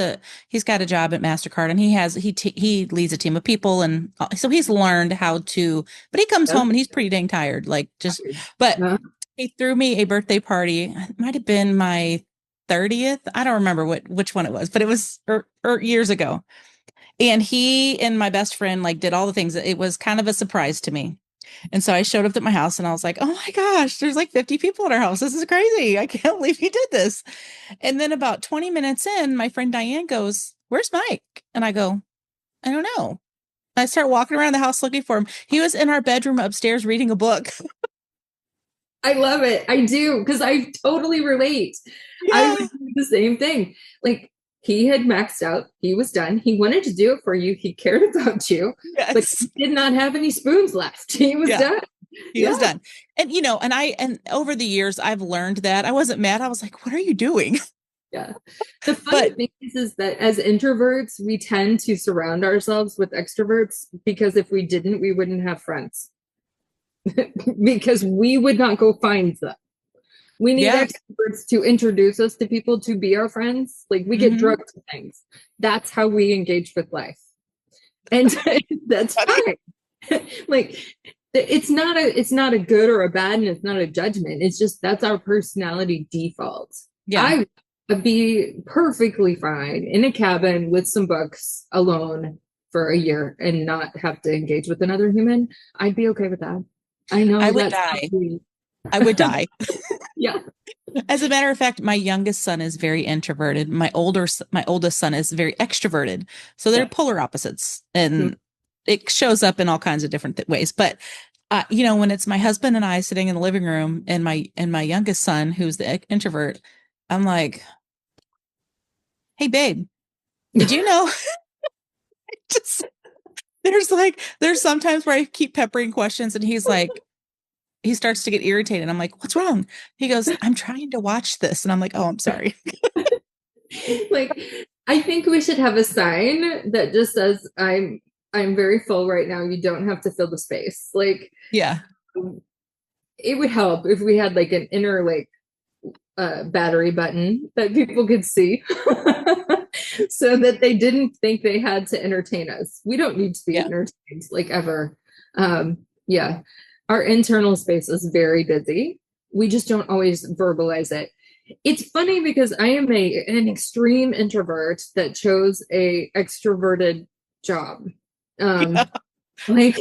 got a job at MasterCard, and he leads a team of people, and so he's learned how to. But he comes Yep. home and he's pretty dang tired, like just. But Uh, he threw me a birthday party. It might have been my 30th. I don't remember which one it was, but it was years ago. And he and my best friend like did all the things. It was kind of a surprise to me. And so I showed up at my house and I was like, oh my gosh, there's like 50 people in our house. This is crazy. I can't believe he did this. And then about 20 minutes in, my friend Diane goes, where's Mike? And I go, I don't know. I start walking around the house looking for him. He was in our bedroom upstairs reading a book. I love it. I do because I totally relate. I would Yeah. do the same thing. Like he had maxed out, he was done. He wanted to do it for you. He cared about you, but Yes. he did not have any spoons left. He was Yeah. done. He was Yeah. done. And and over the years I've learned that I wasn't mad. I was like, what are you doing? Yeah. The funny But thing is that as introverts, we tend to surround ourselves with extroverts because if we didn't, we wouldn't have friends because we would not go find them. We need yeah. experts to introduce us to people to be our friends. Like we get Hmm. drugged to things. That's how we engage with life. And that's fine. Like it's not a good or a bad and it's not a judgment. It's just that's our personality default. Yeah. I would be perfectly fine in a cabin with some books alone for a year and not have to engage with another human. I'd be okay with that. I I know would that's die. I would die. yeah. As a matter of fact, my youngest son is very introverted. My oldest son is very extroverted. So they're Yeah. polar opposites, and it shows up in all kinds of different ways. But when it's my husband and I sitting in the living room, and my youngest son, who's the introvert, I'm like, "Hey, babe, did you know?" Just there's sometimes where I keep peppering questions, and he starts to get irritated. I'm like, "What's wrong?" He goes, "I'm trying to watch this," and I'm like, "Oh, I'm sorry." Like, I think we should have a sign that just says, I'm very full right now. You don't have to fill the space. Like, Yeah. it would help if we had like an inner like battery button that people could see so that they didn't think they had to entertain us. We don't need to be Yeah. entertained like ever. Yeah, our internal space is very busy. We just don't always verbalize it. It's funny because I am an extreme introvert that chose a extroverted job. Yeah. Like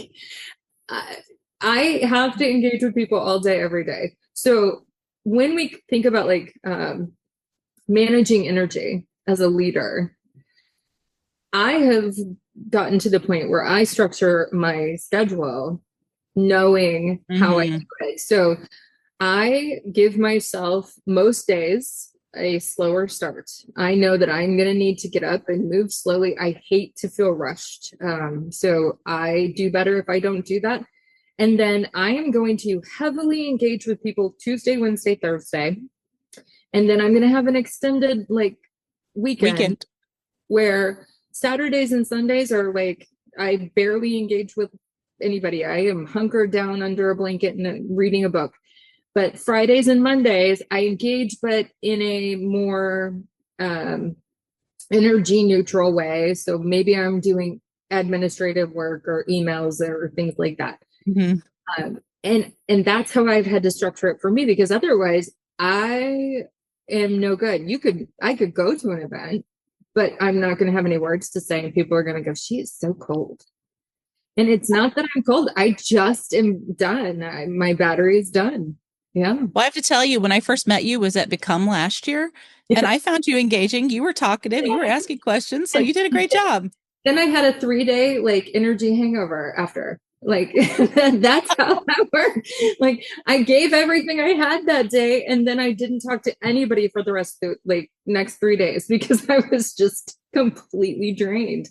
I, I have to engage with people all day, every day. So when we think about like managing energy as a leader, I have gotten to the point where I structure my schedule knowing how I do Hmm. it. So I give myself most days a slower start. I know that I'm going to need to get up and move slowly. I hate to feel rushed. So I do better if I don't do that. And then I am going to heavily engage with people Tuesday, Wednesday, Thursday. And then I'm going to have an extended like weekend Weekend. where Saturdays and Sundays are like, I barely engage with anybody. I am hunkered down under a blanket and reading a book. But Fridays and Mondays, I engage, but in a more um, energy neutral way. So maybe I'm doing administrative work or emails or things like that. Hmm. And that's how I've had to structure it for me because otherwise I am no good. I could go to an event, but I'm not going to have any words to say, and people are going to go, "She is so cold." And it's not that I'm cold. I just am done. My battery is done. Yeah. Well, I have to tell you, when I first met you was at Become last year, and I found you engaging. You were talkative, you were asking questions, so you did a great job. Then I had a 3 day like energy hangover after. Like that's how that worked. Like I gave everything I had that day, and then I didn't talk to anybody for the rest of the like next 3 days because I was just completely drained.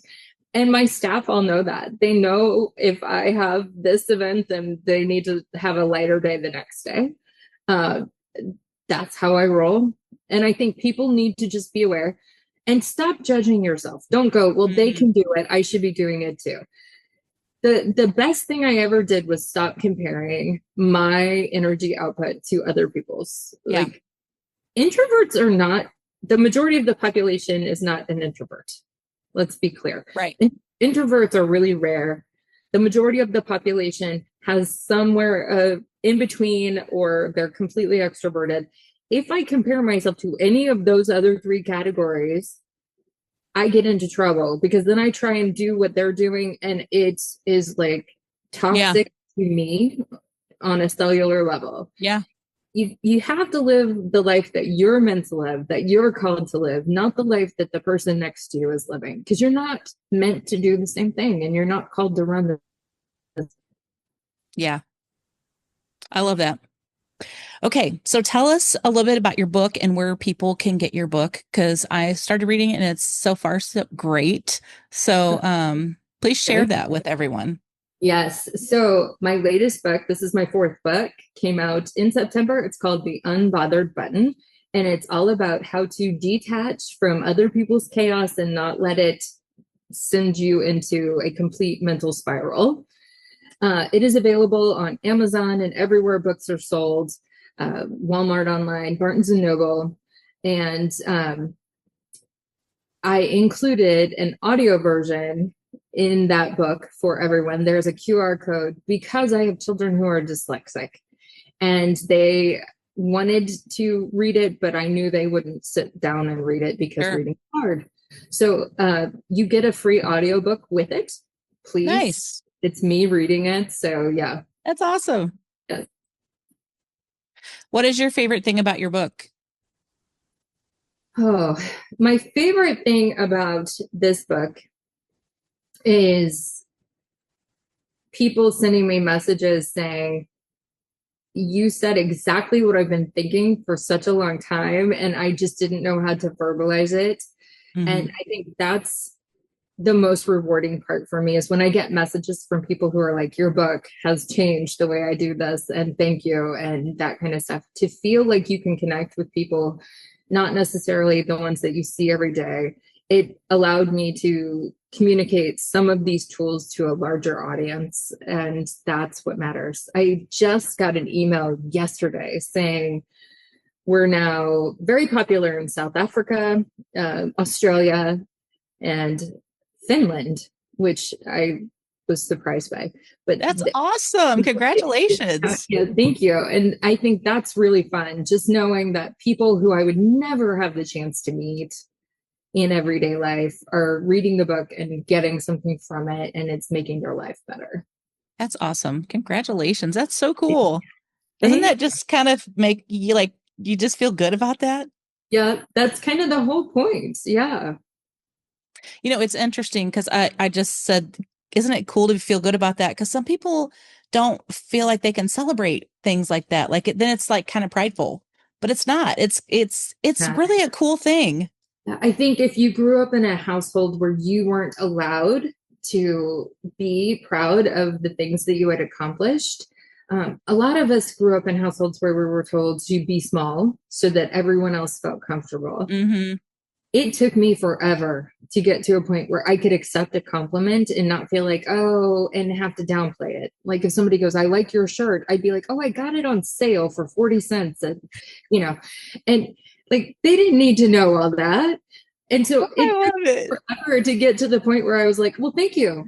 And my staff all know that. They know if I have this event, then they need to have a lighter day the next day. Uh, that's how I roll. And I think people need to just be aware and stop judging yourself. Don't go, well, they Mhm. can do it. I should be doing it too. The best thing I ever did was stop comparing my energy output to other people's. Yeah, Like introverts are not the majority of the population is not an introvert. Let's be clear. right. Introverts are really rare. The majority of the population has somewhere in between or they're completely extroverted. If I compare myself to any of those other three categories, I get into trouble because then I try and do what they're doing and it is like Yeah, toxic to me on a cellular level. yeah. You have to live the life that you're meant to live, that you're called to live, not the life that the person next to you is living. Because you're not meant to do the same thing and you're not called to run the Yeah, I love that. Okay, so tell us a little bit about your book and where people can get your book because I started reading it and it's so far so great. So please share okay. that with everyone. Yes. So my latest book, this is my fourth book, came out in September. It's called The Unbothered Button. And it's all about how to detach from other people's chaos and not let it send you into a complete mental spiral. It is available on Amazon and everywhere books are sold, Walmart online, Barnes and Noble. And I included an audio version in that book for everyone. There's a QR code because I have children who are dyslexic and they wanted to read it, but I knew they wouldn't sit down and read it because Sure. reading is hard. So you get a free audiobook with it, please. Nice. It's me reading it. So yeah. That's awesome. Yeah. What is your favorite thing about your book? Oh, my favorite thing about this book is people sending me messages saying, you said exactly what I've been thinking for such a long time, and I just didn't know how to verbalize it. And Hmm. I think that's the most rewarding part for me is when I get messages from people who are like, your book has changed the way I do this, and thank you, and that kind of stuff. To feel like you can connect with people not necessarily the ones that you see every day. It allowed me to communicate some of these tools to a larger audience, and that's what matters. I just got an email yesterday saying we're now very popular in South Africa, Australia, and Finland, which I was surprised by. But That's awesome. Congratulations. yeah, thank you. And I think that's really fun, just knowing that people who I would never have the chance to meet in everyday life are reading the book and getting something from it, and it's making their life better. That's awesome. Congratulations. That's so cool. Doesn't Thank- that just kind of make you like, you just feel good about that? yeah, that's kind of the whole point. Yeah. It's interesting because I just said, isn't it cool to feel good about that? Because some people don't feel like they can celebrate things like that. Like then it's like kind of prideful, but it's not. It's Yeah. really a cool thing. I think if you grew up in a household where you weren't allowed to be proud of the things that you had accomplished, a lot of us grew up in households where we were told to be small so that everyone else felt comfortable. Hmm. It took me forever to get to a point where I could accept a compliment and not feel like, oh, and have to downplay it. Like if somebody goes, I like your shirt, I'd be like, oh, I got it on sale for 40 cents. And, and like they didn't need to know all that. And so I it took love it. forever to get to the point where I was like, well, thank you.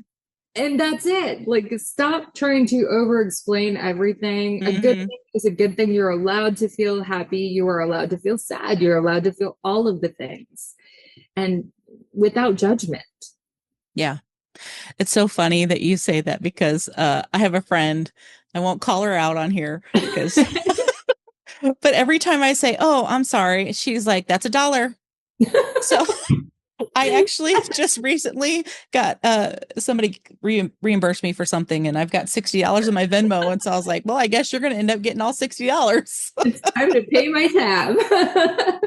And that's it. Like, stop trying to over explain everything. A good Hmm. thing is a good thing. You're allowed to feel happy. You are allowed to feel sad. You're allowed to feel all of the things and without judgment. Yeah. It's so funny that you say that because I have a friend. I won't call her out on here because, but every time I say, "Oh, I'm sorry," she's like, "That's $1." So I actually just recently got somebody reimbursed me for something, and I've got $60 in my Venmo, and so I was like, "Well, I guess you're going to end up getting all $60." It's time to pay my tab.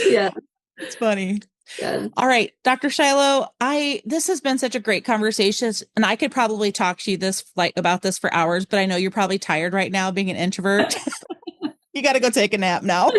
Yeah. It's funny. Yeah. All right, Dr. Shiloh, I this has been such a great conversation, and I could probably talk to you this like about this for hours, but I know you're probably tired right now being an introvert. You got to go take a nap now.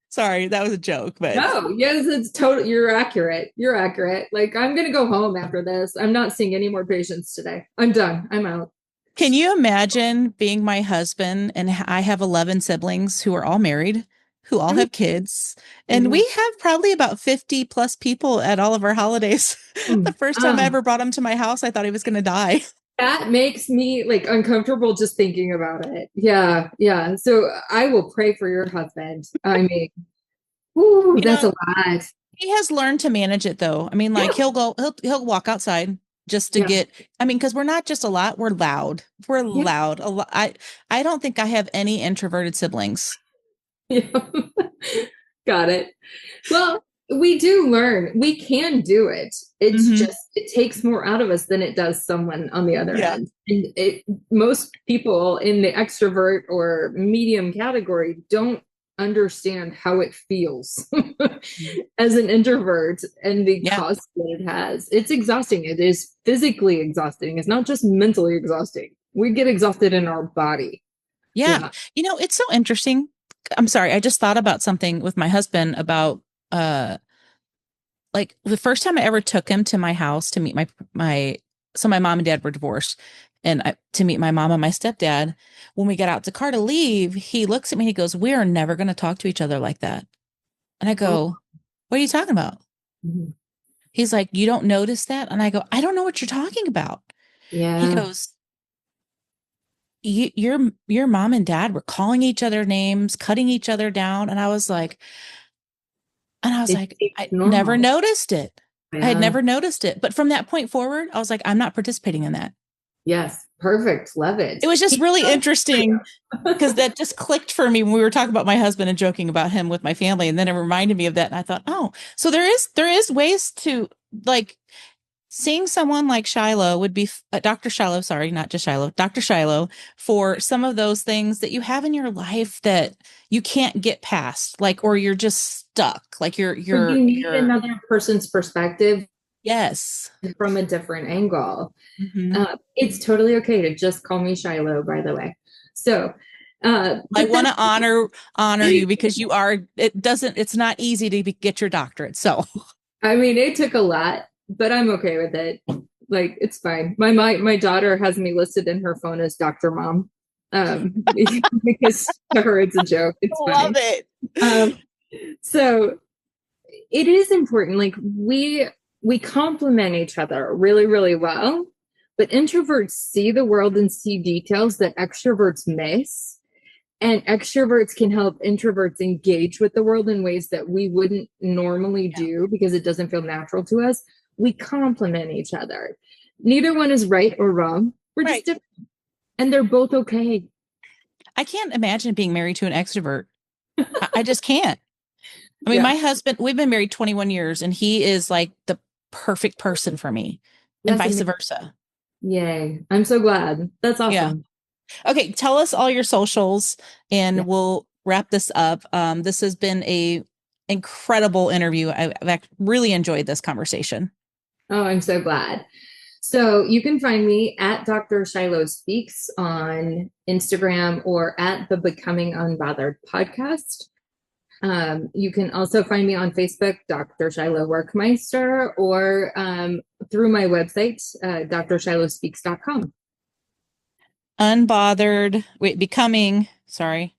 Sorry, that was a joke, but No, yes, it's totally, you're accurate. You're accurate. Like, I'm going to go home after this. I'm not seeing any more patients today. I'm done. I'm out. can you imagine being my husband and I have 11 siblings who are all married, who all have kids, and Yeah. we have probably about 50 plus people at all of our holidays. The first time I Ah, ever brought him to my house, I thought he was going to die. that makes me like uncomfortable just thinking about it. Yeah. Yeah. So I will pray for your husband. I mean, ooh, You that's know, a lot. he has learned to manage it though. I mean, like Yeah. he'll walk outside just to Yeah. get, I mean, because we're not just a lot, we're loud. We're Yeah. loud. A lot. I don't think I have any introverted siblings. Yeah. Got it. Well, we do learn. We can do it. It's Hmm. just it takes more out of us than it does someone on the other Yeah. end. And most people in the extrovert or medium category don't understand how it feels as an introvert and the Yeah. cost that it has. It's exhausting. It is physically exhausting. It's not just mentally exhausting. We get exhausted in our body. Yeah. Yeah. It's so interesting. I'm sorry. I just thought about something with my husband about uh like the first time I ever took him to my house to meet my so my mom and dad were divorced and to meet my mom and my stepdad. When we got out the car to leave, he looks at me and he goes, "We are never going to talk to each other like that." And I Oh, go, "What are you talking about?" mhm. He's like, "You don't notice that?" And I go, "I don't know what you're talking about." He Yeah. goes, your mom and dad were calling each other names, cutting each other down." And I was It like, seems I never normal. noticed it. I had Yeah. never noticed it. But from that point forward, I was like, I'm not participating in that. Yes. Perfect. Love it. It was just Keep really going for interesting because that just clicked for me when we were talking about my husband and joking about him with my family. And then it reminded me of that. And I thought, oh, so there is ways to like seeing someone like Shiloh would be Dr. Shiloh, sorry, not just Shiloh, Dr. Shiloh for some of those things that you have in your life that you can't get past, like, or you're just stuck, like or you need another person's perspective yes. from a different angle. Hmm. It's totally okay to just call me Shiloh, by the way. So, I But want that's to honor you because it's not easy to get your doctorate. So I mean, it took a lot, but I'm okay with it. Like, it's fine. My daughter has me listed in her phone as Dr. Mom. Because to her it's a joke. It's love funny. it. Um, so it is important. Like we complement each other really, really well. But introverts see the world and see details that extroverts miss. And extroverts can help introverts engage with the world in ways that we wouldn't normally Yeah. do because it doesn't feel natural to us. We complement each other. Neither one is right or wrong. We're just Right. different. And they're both okay. I can't imagine being married to an extrovert. I just can't. I mean, Yeah. my husband, we've been married 21 years and he is like the perfect person for me and That's vice amazing. versa. Yay. I'm so glad. That's Yeah. awesome. Okay. Tell us all your socials Yeah. and we'll wrap this up. This has been a incredible interview. I've really enjoyed this conversation. Oh, I'm so glad. So you can find me at Dr. Shiloh Speaks on Instagram or at the Becoming Unbothered podcast. You can also find me on Facebook, Dr. Shiloh Workmeister, or through my website, drshilohspeaks.com. Unbothered, wait, becoming, sorry.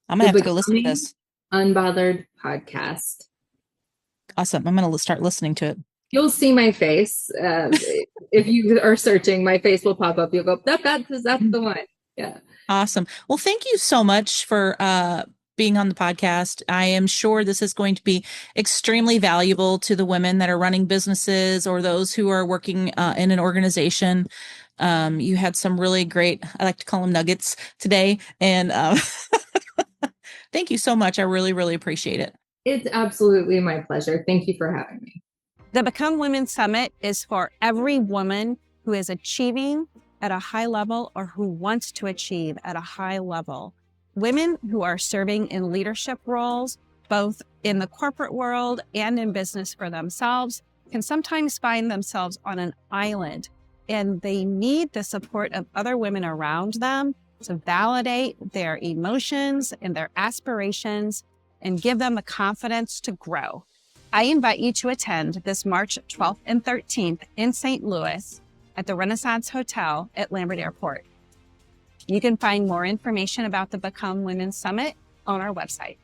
I'm gonna The have to go listen to Becoming this. Unbothered podcast. Awesome. I'm gonna start listening to it. You'll see my face. If you are searching, my face will pop up. You'll go, that's the one. Yeah. Awesome. Well, thank you so much for being on the podcast. I am sure this is going to be extremely valuable to the women that are running businesses or those who are working in an organization. You had some really great, I like to call them nuggets today. And thank you so much. I really, really appreciate it. It's absolutely my pleasure. Thank you for having me. The Become Women Summit is for every woman who is achieving at a high level or who wants to achieve at a high level. Women who are serving in leadership roles, both in the corporate world and in business for themselves, can sometimes find themselves on an island, and they need the support of other women around them to validate their emotions and their aspirations and give them the confidence to grow. I invite you to attend this March 12th and 13th in St. Louis at the Renaissance Hotel at Lambert Airport. You can find more information about the Become Women Summit on our website.